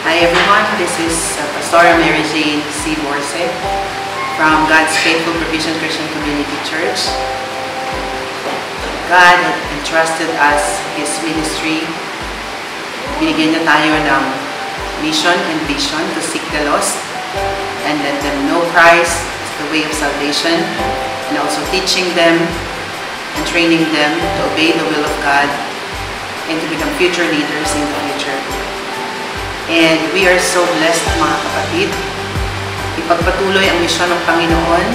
Hi everyone, this is Pastora Mary Jane C. Borse from God's Faithful Provision Christian Community Church. God entrusted us His ministry. Binigyan niya tayo ng mission and vision to seek the lost and let them know Christ is the way of salvation, and also teaching them and training them to obey the will of God and to become future leaders in the future. And we are so blessed, mga kapatid. Ipagpatuloy ang misyon ng Panginoon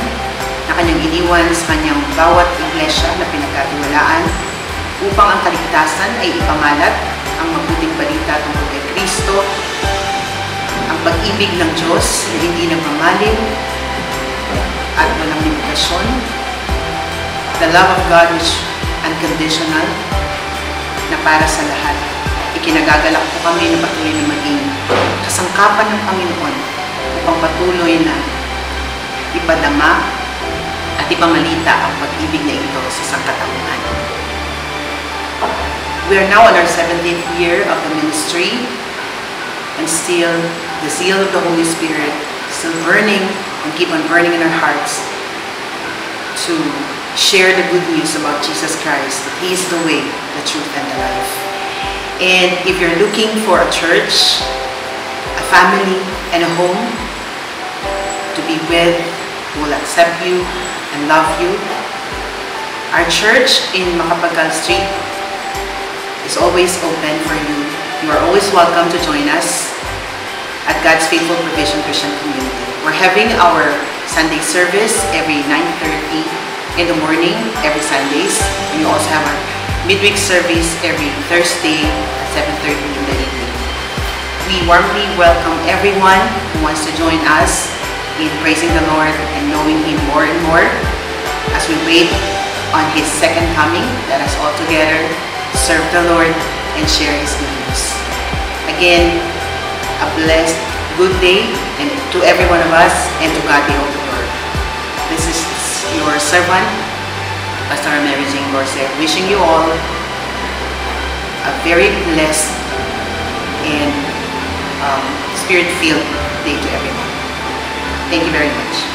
na kanyang iniwan sa kanyang bawat iglesia na pinagkatiwalaan upang ang kaligtasan ay ipamalat ang mabuting balita tungkol kay Kristo, ang pag-ibig ng Diyos na hindi nagmamalim at walang limitasyon, the love of God which unconditional na para sa lahat. Ikinagagalak po kami na patuloy na maging kasangkapan ng Panginoon upang patuloy na ipadama at ipamalita ang pag-ibig na ito sa sangkatauhan. We are now in our 17th year of the ministry, and still the zeal of the Holy Spirit is still burning and keep on burning in our hearts to share the good news about Jesus Christ, that He is the way, the truth, and the life. And if you're looking for a church, a family, and a home to be with, who will accept you and love you, our church in Macapagal Street is always open for you. You are always welcome to join us at God's Faithful Provision Christian Community. We're having our Sunday service every 9:30 in the morning, every Sundays. And you also have our midweek service every Thursday at 7:30 in the evening. We warmly welcome everyone who wants to join us in praising the Lord and knowing Him more and more as we wait on His second coming. Let us all together serve the Lord and share His good news. Again, a blessed, good day and to every one of us, and to God be all the glory. This is your servant, Pastor Mary Jane Borse, wishing you all a very blessed and spirit-filled day to everyone. Thank you very much.